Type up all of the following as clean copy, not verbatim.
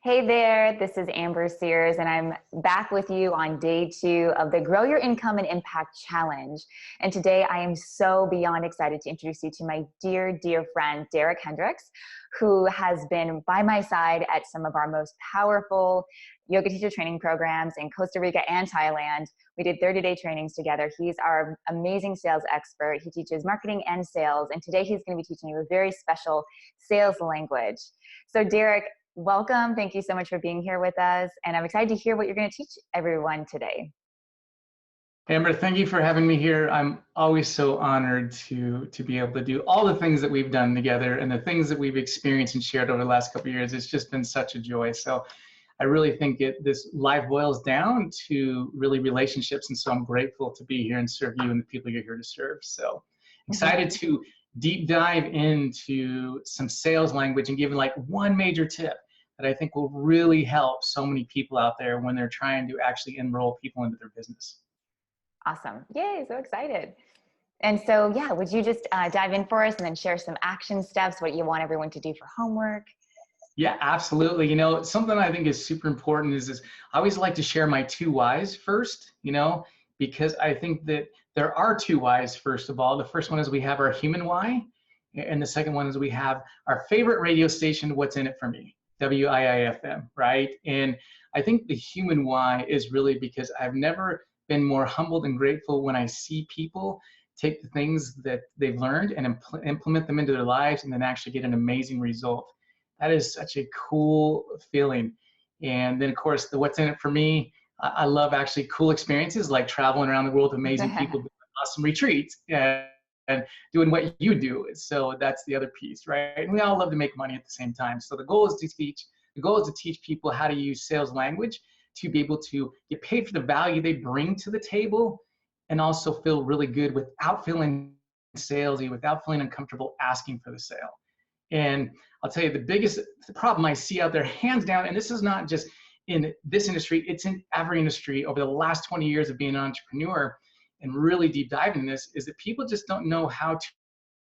Hey there, this is Amber Sears, and I'm back with you on day 2 of the Grow Your Income and Impact Challenge. And today I am so beyond excited to introduce you to my dear, dear friend, Derek Hendricks, who has been by my side at some of our most powerful yoga teacher training programs in Costa Rica and Thailand. We did 30-day trainings together. He's our amazing sales expert. He teaches marketing and sales, and today he's going to be teaching you a very special sales language. So Derek, welcome. Thank you so much for being here with us. And I'm excited to hear what you're going to teach everyone today. Amber, thank you for having me here. I'm always so honored to be able to do all the things that we've done together and the things that we've experienced and shared over the last couple of years. It's just been such a joy. So I really think this life boils down to really relationships. And so I'm grateful to be here and serve you and the people you're here to serve. So excited to deep dive into some sales language and give like one major tip that I think will really help so many people out there when they're trying to actually enroll people into their business. Awesome. Yay, so excited. And so, yeah, would you just dive in for us and then share some action steps, what you want everyone to do for homework? Yeah, absolutely. You know, something I think is super important is I always like to share my 2 whys first, because I think that there are 2 whys, first of all. The first one is we have our human why, and the second one is we have our favorite radio station, What's in It for Me, WIIFM, right? And I think the human why is really because I've never been more humbled and grateful when I see people take the things that they've learned and implement them into their lives and then actually get an amazing result. That is such a cool feeling. And then of course, the What's in It for Me, I love actually cool experiences like traveling around the world with amazing people, doing awesome retreats and doing what you do. So that's the other piece, right? And we all love to make money at the same time. So the goal is to teach people how to use sales language to be able to get paid for the value they bring to the table and also feel really good without feeling salesy, without feeling uncomfortable asking for the sale. And I'll tell you the biggest problem I see out there, hands down, and this is not just in this industry, it's in every industry over the last 20 years of being an entrepreneur and really deep diving in this, is that people just don't know how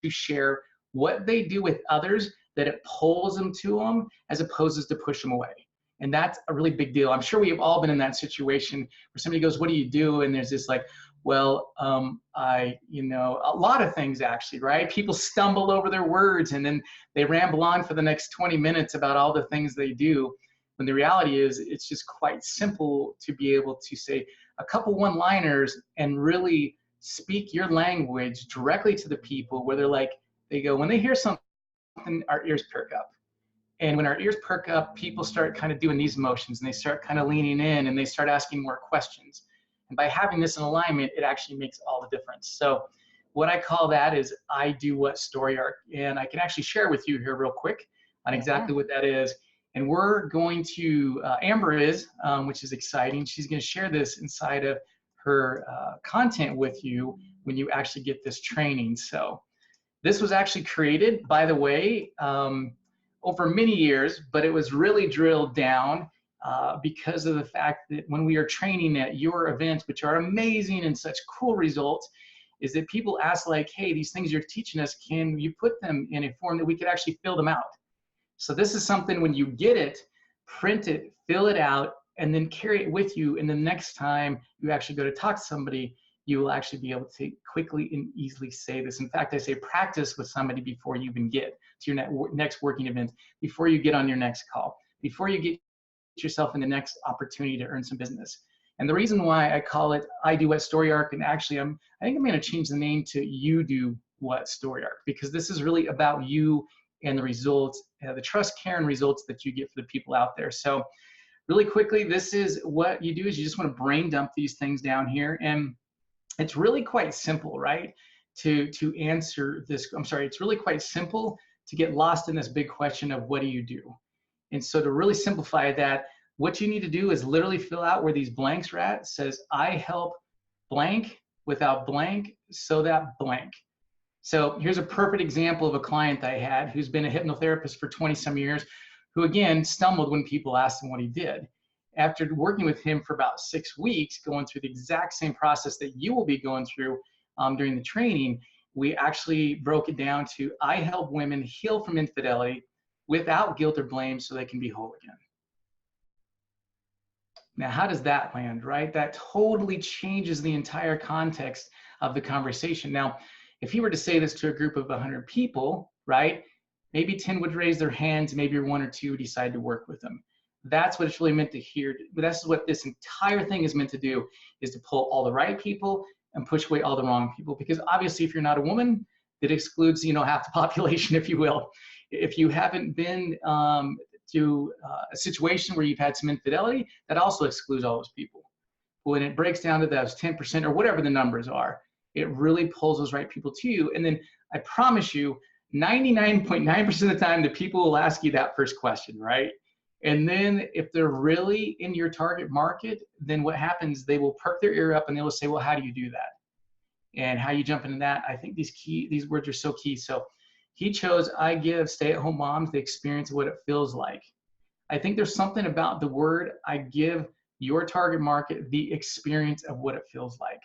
to share what they do with others, that it pulls them to them as opposed to push them away. And that's a really big deal. I'm sure we have all been in that situation where somebody goes, what do you do? And there's this like, well, a lot of things actually, right? People stumble over their words and then they ramble on for the next 20 minutes about all the things they do. When the reality is it's just quite simple to be able to say a couple one-liners and really speak your language directly to the people where they go, when they hear something, our ears perk up. And when our ears perk up, people start kind of doing these motions and they start kind of leaning in and they start asking more questions. And by having this in alignment, it actually makes all the difference. So what I call that is I do what story arc. And I can actually share with you here real quick on exactly what that is. And we're going to, Amber is, which is exciting. She's going to share this inside of her content with you when you actually get this training. So this was actually created, by the way, over many years, but it was really drilled down because of the fact that when we are training at your events, which are amazing and such cool results, is that people ask like, hey, these things you're teaching us, can you put them in a form that we could actually fill them out? So this is something when you get it, print it, fill it out, and then carry it with you. And the next time you actually go to talk to somebody, you will actually be able to quickly and easily say this. In fact, I say practice with somebody before you even get to your next working event, before you get on your next call, before you get yourself in the next opportunity to earn some business. And the reason why I call it I Do What Story Arc, and actually I think I'm going to change the name to You Do What Story Arc, because this is really about you and the results, the trust, care, and results that you get for the people out there. So really quickly, this is what you do is you just want to brain dump these things down here. And it's really quite simple, right? To answer this, it's really quite simple to get lost in this big question of what do you do? And so to really simplify that, what you need to do is literally fill out where these blanks are at. It says, I help blank without blank so that blank. So here's a perfect example of a client I had who's been a hypnotherapist for 20 some years, who again stumbled when people asked him what he did. After working with him for about 6 weeks, going through the exact same process that you will be going through during the training, we actually broke it down to I help women heal from infidelity without guilt or blame so they can be whole again. Now, how does that land, right? That totally changes the entire context of the conversation. Now, if you were to say this to a group of 100 people, right, maybe 10 would raise their hands, maybe one or two would decide to work with them. That's what it's really meant to hear. But that's what this entire thing is meant to do, is to pull all the right people and push away all the wrong people. Because obviously, if you're not a woman, that excludes, half the population, if you will. If you haven't been to a situation where you've had some infidelity, that also excludes all those people. When it breaks down to those 10% or whatever the numbers are, it really pulls those right people to you. And then I promise you, 99.9% of the time, the people will ask you that first question, right? And then if they're really in your target market, then what happens, they will perk their ear up and they will say, well, how do you do that? And how you jump into that, I think these words are so key. So he chose, I give stay-at-home moms the experience of what it feels like. I think there's something about the word, I give your target market the experience of what it feels like.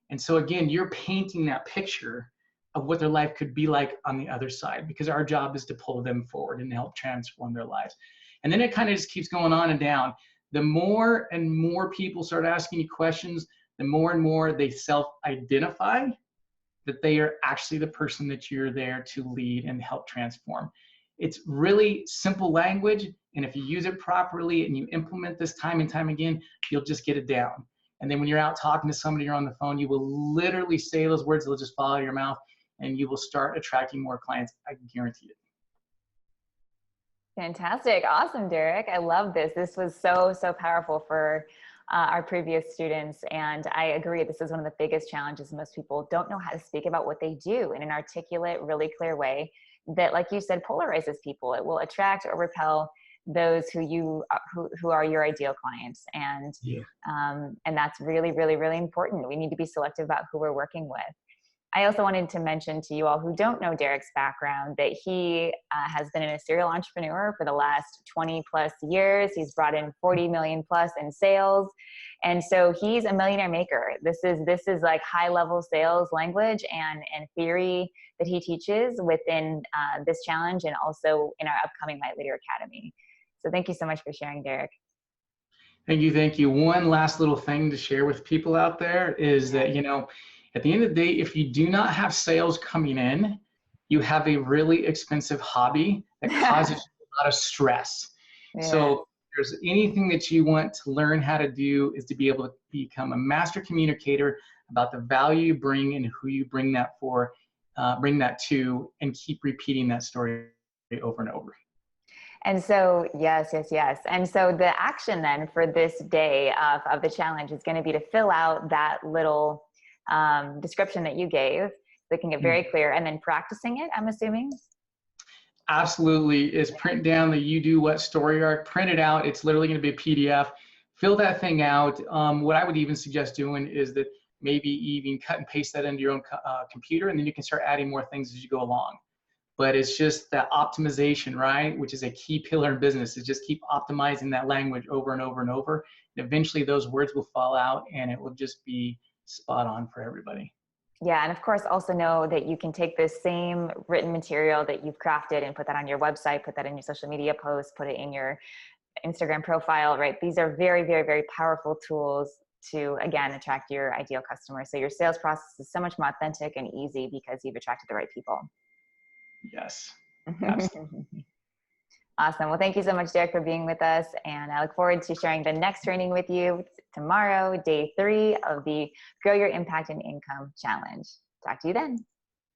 And so again, you're painting that picture of what their life could be like on the other side, because our job is to pull them forward and help transform their lives. And then it kind of just keeps going on and down. The more and more people start asking you questions, the more and more they self-identify that they are actually the person that you're there to lead and help transform. It's really simple language, and if you use it properly and you implement this time and time again, you'll just get it down. And then when you're out talking to somebody or on the phone, you will literally say those words, they'll just fall out of your mouth, and you will start attracting more clients. I guarantee it. Fantastic. Awesome, Derek. I love this. This was so, so powerful for our previous students. And I agree, this is one of the biggest challenges. Most people don't know how to speak about what they do in an articulate, really clear way that, like you said, polarizes people. It will attract or repel those who are your ideal clients. And, and that's really, really, really important. We need to be selective about who we're working with. I also wanted to mention to you all who don't know Derek's background that he has been a serial entrepreneur for the last 20 plus years. He's brought in 40 million plus in sales. And so he's a millionaire maker. This is like high level sales language and theory that he teaches within this challenge and also in our upcoming Light Leader Academy. So thank you so much for sharing, Derek. Thank you. Thank you. One last little thing to share with people out there is that, at the end of the day, if you do not have sales coming in, you have a really expensive hobby that causes you a lot of stress. Yeah. So if there's anything that you want to learn how to do is to be able to become a master communicator about the value you bring and who you bring that to, and keep repeating that story over and over. And so, yes. And so the action then for this day of the challenge is going to be to fill out that little description that you gave, making it very clear, and then practicing it, I'm assuming? Absolutely. Is print down the You Do What story arc, print it out. It's literally going to be a PDF. Fill that thing out. What I would even suggest doing is that maybe even cut and paste that into your own computer, and then you can start adding more things as you go along. But it's just that optimization, right? Which is a key pillar in business, is just keep optimizing that language over and over and over. And eventually those words will fall out and it will just be spot on for everybody. Yeah, and of course also know that you can take this same written material that you've crafted and put that on your website, put that in your social media posts, put it in your Instagram profile, right? These are very, very, very powerful tools to, again, attract your ideal customer. So your sales process is so much more authentic and easy because you've attracted the right people. Yes, absolutely. Awesome. Well, thank you so much, Derek, for being with us. And I look forward to sharing the next training with you tomorrow, day 3 of the Grow Your Impact and Income Challenge. Talk to you then.